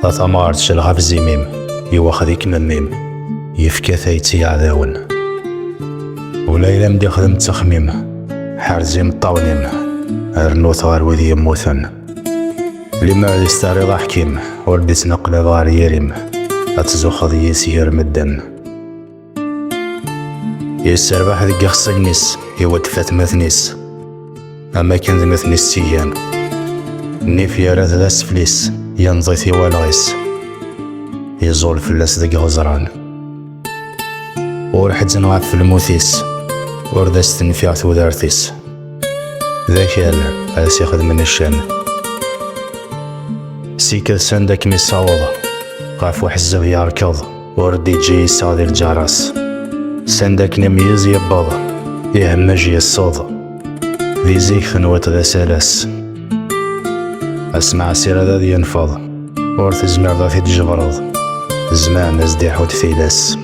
أثمار تشلغها في الزميم يواخذيك مميم يفكا ثايتي عذاون وليلة مدي خدم التخميم حارزي مطاونيم أرنو ثغار وذي يموثن لما غادي ستاريض حكيم وردي تنقل غار يريم أتزوخذ يسير مدن يسربح ذي خصقنيس يود فات مثنيس أما كان ذي مثنيس تيان نيفيا راد ذا سفليس ينضيثي والغيس يزول فلاس ذي غزران ورحت زنغاف في الموثيس وردا ستنفيع ثوذارثيس ذاك يالا أسي خذ من الشان سيكا ساندك ميصاوض قاف وحزب يركض وردي جي صادي الجرس ساندك نميز يبض يهمج يصوض ذي زيك ثنوات ذا سلاس أسمع سيرة ذا ينفض ورث زمير ذا في تجبرض زمان ازدي حوت ثيلاس